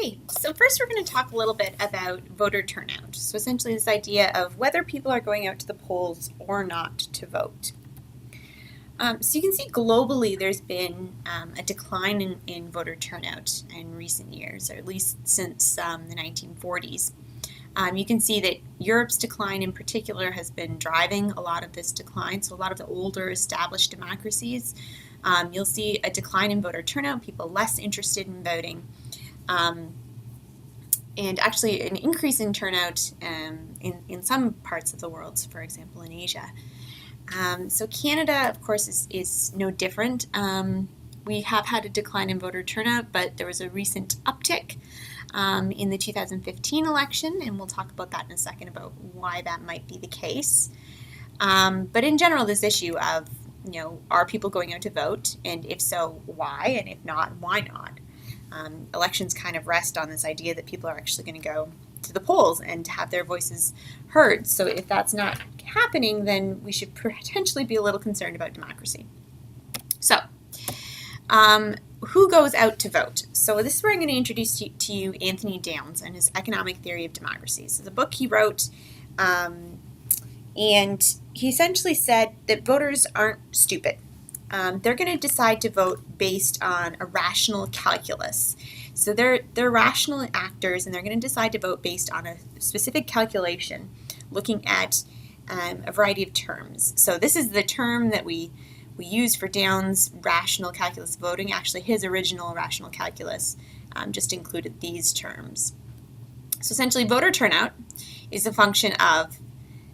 Okay, so first we're going to talk a little bit about voter turnout. So essentially this idea of whether people are going out to the polls or not to vote. So you can see globally there's been a decline in voter turnout in recent years, or at least since the 1940s. You can see that Europe's decline in particular has been driving a lot of this decline. So a lot of the older established democracies, you'll see a decline in voter turnout, people less interested in voting. And actually an increase in turnout in some parts of the world, so for example in Asia. So Canada, of course, is no different. We have had a decline in voter turnout, but there was a recent uptick in the 2015 election, and we'll talk about that in a second about why that might be the case. But in general, this issue of, are people going out to vote, and if so, why, and if not, why not? Elections kind of rest on this idea that people are actually going to go to the polls and have their voices heard. So if that's not happening, then we should potentially be a little concerned about democracy. So, who goes out to vote? So this is where I'm going to introduce to you Anthony Downs and his Economic Theory of Democracy. So the book he wrote, and he essentially said that voters aren't stupid. They're going to decide to vote based on a rational calculus. So they're rational actors, and they're going to decide to vote based on a specific calculation, looking at a variety of terms. So this is the term that we use for Downs' rational calculus voting. Actually, his original rational calculus just included these terms. So essentially, voter turnout is a function of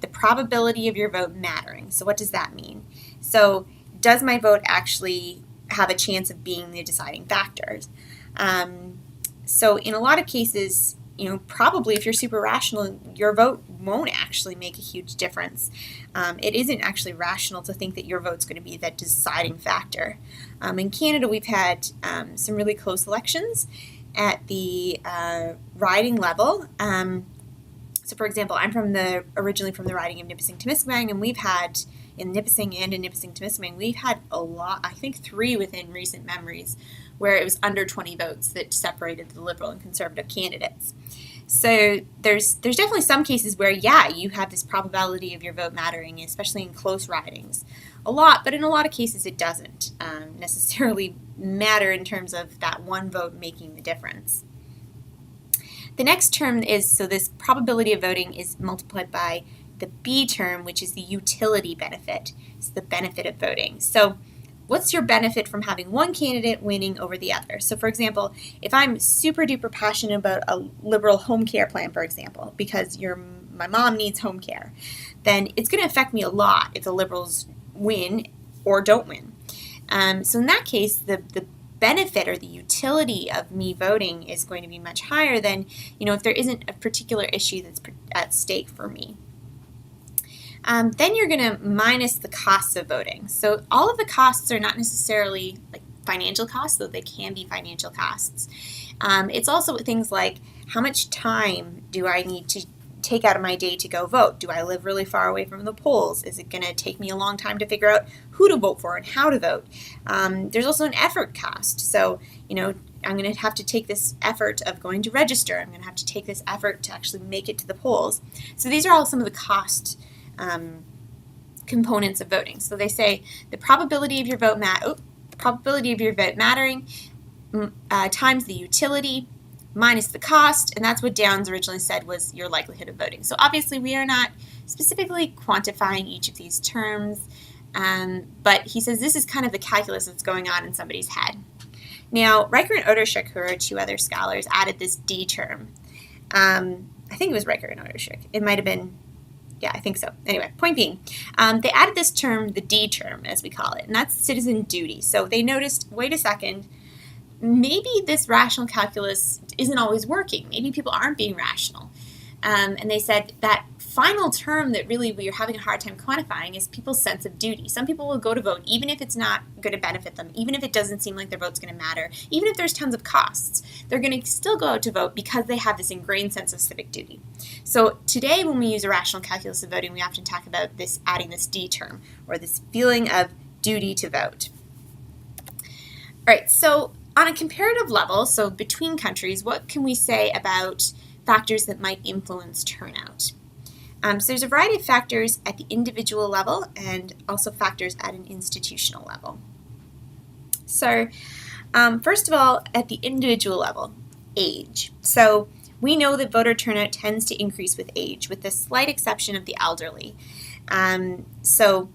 the probability of your vote mattering. So what does that mean? So does my vote actually have a chance of being the deciding factor? So in a lot of cases, probably if you're super rational, your vote won't actually make a huge difference. It isn't actually rational to think that your vote's going to be that deciding factor. In Canada, we've had some really close elections at the riding level. So for example, I'm originally from the riding of Nipissing-Temiskaming, and we've had in Nipissing and in Nipissing-Temiskaming, we've had a lot, I think 3 within recent memories, where it was under 20 votes that separated the Liberal and Conservative candidates. So there's definitely some cases where, you have this probability of your vote mattering, especially in close ridings, a lot, but in a lot of cases it doesn't necessarily matter in terms of that one vote making the difference. The next term is, so this probability of voting is multiplied by the B term, which is the utility benefit. It's the benefit of voting. So what's your benefit from having one candidate winning over the other? So for example, if I'm super duper passionate about a liberal home care plan, for example, because my mom needs home care, then it's going to affect me a lot if the Liberals win or don't win. So in that case, the benefit or the utility of me voting is going to be much higher than, if there isn't a particular issue that's at stake for me. Then you're going to minus the costs of voting. So all of the costs are not necessarily like financial costs, though they can be financial costs. It's also things like, how much time do I need to take out of my day to go vote? Do I live really far away from the polls? Is it going to take me a long time to figure out who to vote for and how to vote? There's also an effort cost. So, I'm going to have to take this effort of going to register. I'm going to have to take this effort to actually make it to the polls. So these are all some of the cost components of voting. So they say the probability of your vote mattering times the utility minus the cost, and that's what Downs originally said was your likelihood of voting. So obviously we are not specifically quantifying each of these terms, but he says this is kind of the calculus that's going on in somebody's head. Now, Riker and Oderschuk, who are 2 other scholars, added this D term. I think it was Riker and Oderschuk. It might have been, I think so. Anyway, point being, they added this term, the D term, as we call it, and that's citizen duty. So they noticed, wait a second, maybe this rational calculus isn't always working. Maybe people aren't being rational. And they said that final term that really we are having a hard time quantifying is people's sense of duty. Some people will go to vote even if it's not going to benefit them, even if it doesn't seem like their vote's going to matter, even if there's tons of costs. They're going to still go out to vote because they have this ingrained sense of civic duty. So today when we use a rational calculus of voting, we often talk about this adding this D term, or this feeling of duty to vote. All right, so On a comparative level, so between countries, what can we say about factors that might influence turnout? So there's a variety of factors at the individual level and also factors at an institutional level. So first of all, at the individual level, age. So we know that voter turnout tends to increase with age, with the slight exception of the elderly. So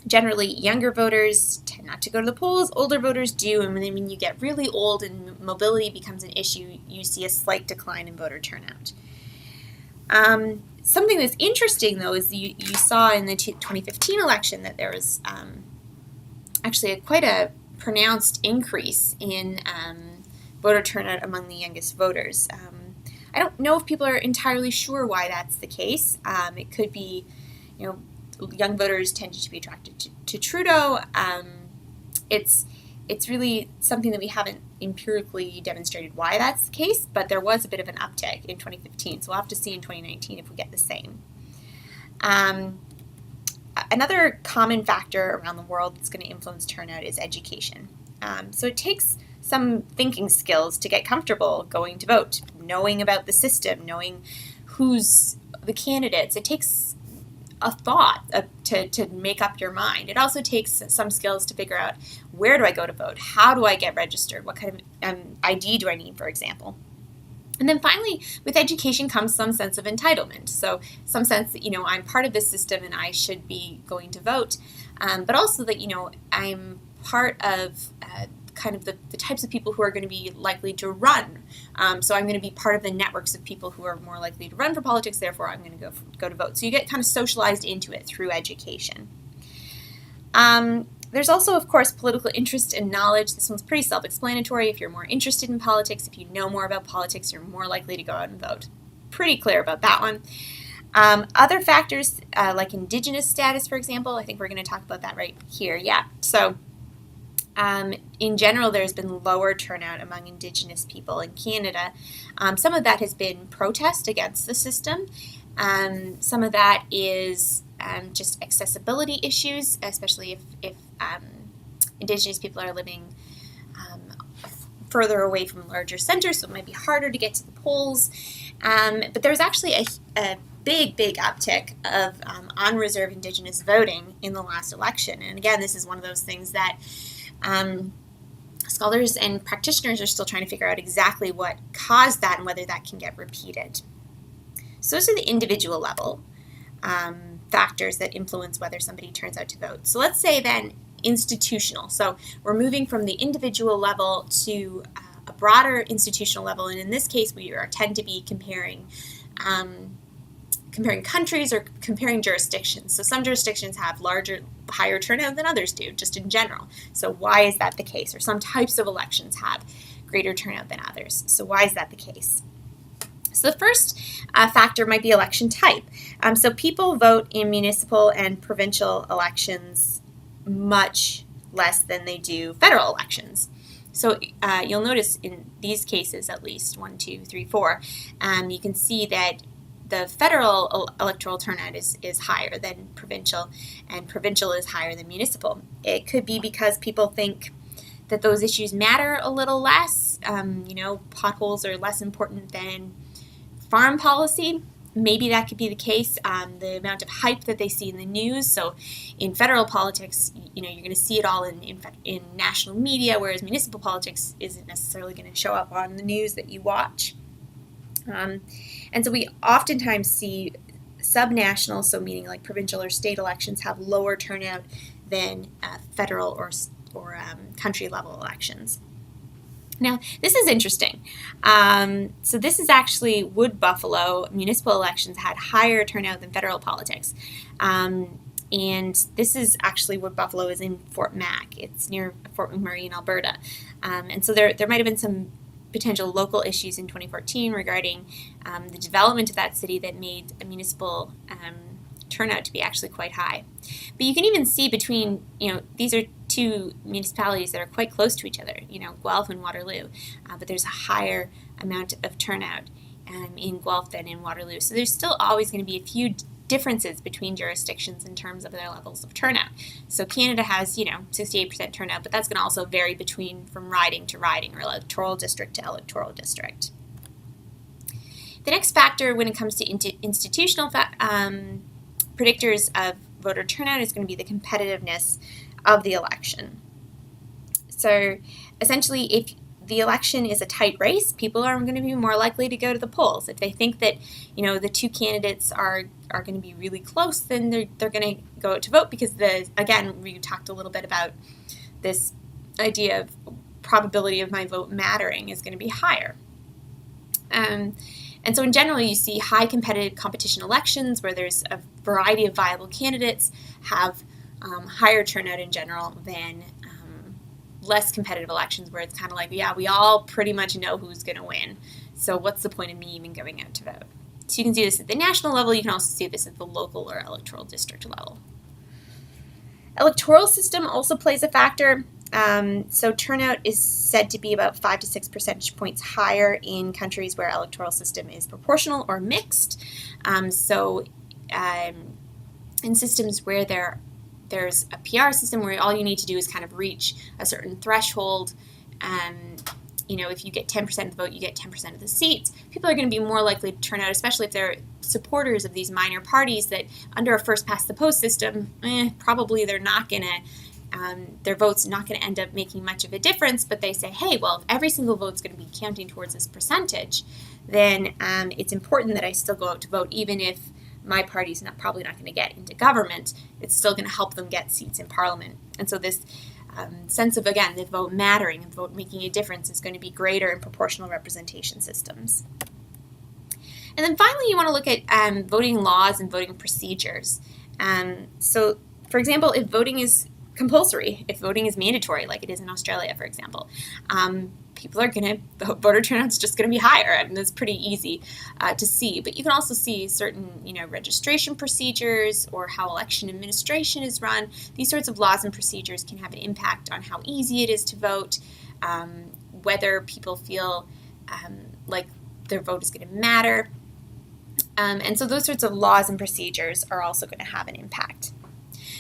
generally, younger voters tend not to go to the polls, older voters do, and when you get really old and mobility becomes an issue, you see a slight decline in voter turnout. Something that's interesting, though, is you saw in the 2015 election that there was actually quite a pronounced increase in voter turnout among the youngest voters. I don't know if people are entirely sure why that's the case. It could be, young voters tended to be attracted to Trudeau. It's really something that we haven't empirically demonstrated why that's the case, but there was a bit of an uptick in 2015, so we'll have to see in 2019 if we get the same. Another common factor around the world that's going to influence turnout is education. So it takes some thinking skills to get comfortable going to vote, knowing about the system, knowing who's the candidates. It takes a thought to make up your mind. It also takes some skills to figure out, where do I go to vote? How do I get registered? What kind of ID do I need, for example? And then finally, with education comes some sense of entitlement. So some sense that, I'm part of this system and I should be going to vote, but also that, I'm part of kind of the types of people who are going to be likely to run. So I'm going to be part of the networks of people who are more likely to run for politics, therefore I'm going to go to vote. So you get kind of socialized into it through education. There's also, of course, political interest and knowledge. This one's pretty self-explanatory. If you're more interested in politics, if you know more about politics, you're more likely to go out and vote. Pretty clear about that one. Other factors, like Indigenous status, for example, I think we're going to talk about that right here. Yeah. So in general, there's been lower turnout among Indigenous people in Canada. Some of that has been protest against the system. Some of that is just accessibility issues, especially if Indigenous people are living further away from larger centers, so it might be harder to get to the polls. But there was actually a big uptick of on-reserve Indigenous voting in the last election. And again, this is one of those things that scholars and practitioners are still trying to figure out exactly what caused that and whether that can get repeated. So those are the individual level factors that influence whether somebody turns out to vote. So let's say then institutional. So we're moving from the individual level to a broader institutional level, and in this case we tend to be comparing countries or comparing jurisdictions. So some jurisdictions have higher turnout than others do, just in general. So why is that the case? Or some types of elections have greater turnout than others. So why is that the case? So the first factor might be election type. So people vote in municipal and provincial elections much less than they do federal elections. So you'll notice in these cases, at least 1, 2, 3, 4, you can see that the federal electoral turnout is higher than provincial, and provincial is higher than municipal. It could be because people think that those issues matter a little less. Potholes are less important than farm policy. Maybe that could be the case. The amount of hype that they see in the news. So in federal politics, you're going to see it all in national media, whereas municipal politics isn't necessarily going to show up on the news that you watch. And so we oftentimes see subnational, so meaning like provincial or state elections, have lower turnout than federal or country level elections. Now, this is interesting. So this is actually Wood Buffalo. Municipal elections had higher turnout than federal politics. And this is actually Wood Buffalo is in Fort Mac. It's near Fort McMurray in Alberta. And so there might have been some potential local issues in 2014 regarding the development of that city that made a municipal turnout to be actually quite high. But you can even see between, these are two municipalities that are quite close to each other, Guelph and Waterloo, but there's a higher amount of turnout in Guelph than in Waterloo. So there's still always going to be a few differences between jurisdictions in terms of their levels of turnout. So Canada has, 68% turnout, but that's going to also vary from riding to riding or electoral district to electoral district. The next factor when it comes to institutional predictors of voter turnout is going to be the competitiveness of the election. So essentially, if the election is a tight race, people are going to be more likely to go to the polls. If they think that, the two candidates are going to be really close, then they're going to go out to vote because, again, we talked a little bit about this idea of probability of my vote mattering is going to be higher. And so in general, you see high competition elections where there's a variety of viable candidates have higher turnout in general than less competitive elections where it's kind of like, yeah, we all pretty much know who's going to win. So what's the point of me even going out to vote? So you can see this at the national level. You can also see this at the local or electoral district level. Electoral system also plays a factor. So turnout is said to be about 5 to 6 percentage points higher in countries where electoral system is proportional or mixed. In systems where there's a PR system where all you need to do is kind of reach a certain threshold. If you get 10% of the vote, you get 10% of the seats. People are going to be more likely to turn out, especially if they're supporters of these minor parties that under a first-past-the-post system, probably they're not going to, their vote's not going to end up making much of a difference, but they say, hey, well, if every single vote's going to be counting towards this percentage, then it's important that I still go out to vote, even if my party's probably not going to get into government. It's still going to help them get seats in parliament. And so this sense of, again, the vote mattering and the vote making a difference is going to be greater in proportional representation systems. And then finally, you want to look at voting laws and voting procedures. So, for example, if voting is compulsory, if voting is mandatory, like it is in Australia, for example, people are going to, voter turnout's just going to be higher, and that's pretty easy to see. But you can also see certain, registration procedures or how election administration is run. These sorts of laws and procedures can have an impact on how easy it is to vote, whether people feel like their vote is going to matter. And so those sorts of laws and procedures are also going to have an impact.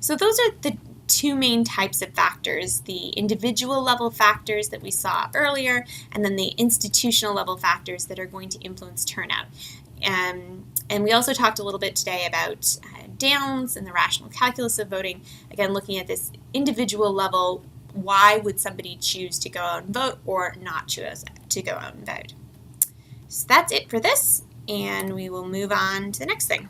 So those are the two main types of factors, the individual level factors that we saw earlier, and then the institutional level factors that are going to influence turnout. And we also talked a little bit today about Downs and the rational calculus of voting, again looking at this individual level, why would somebody choose to go out and vote or not choose to go out and vote. So that's it for this, and we will move on to the next thing.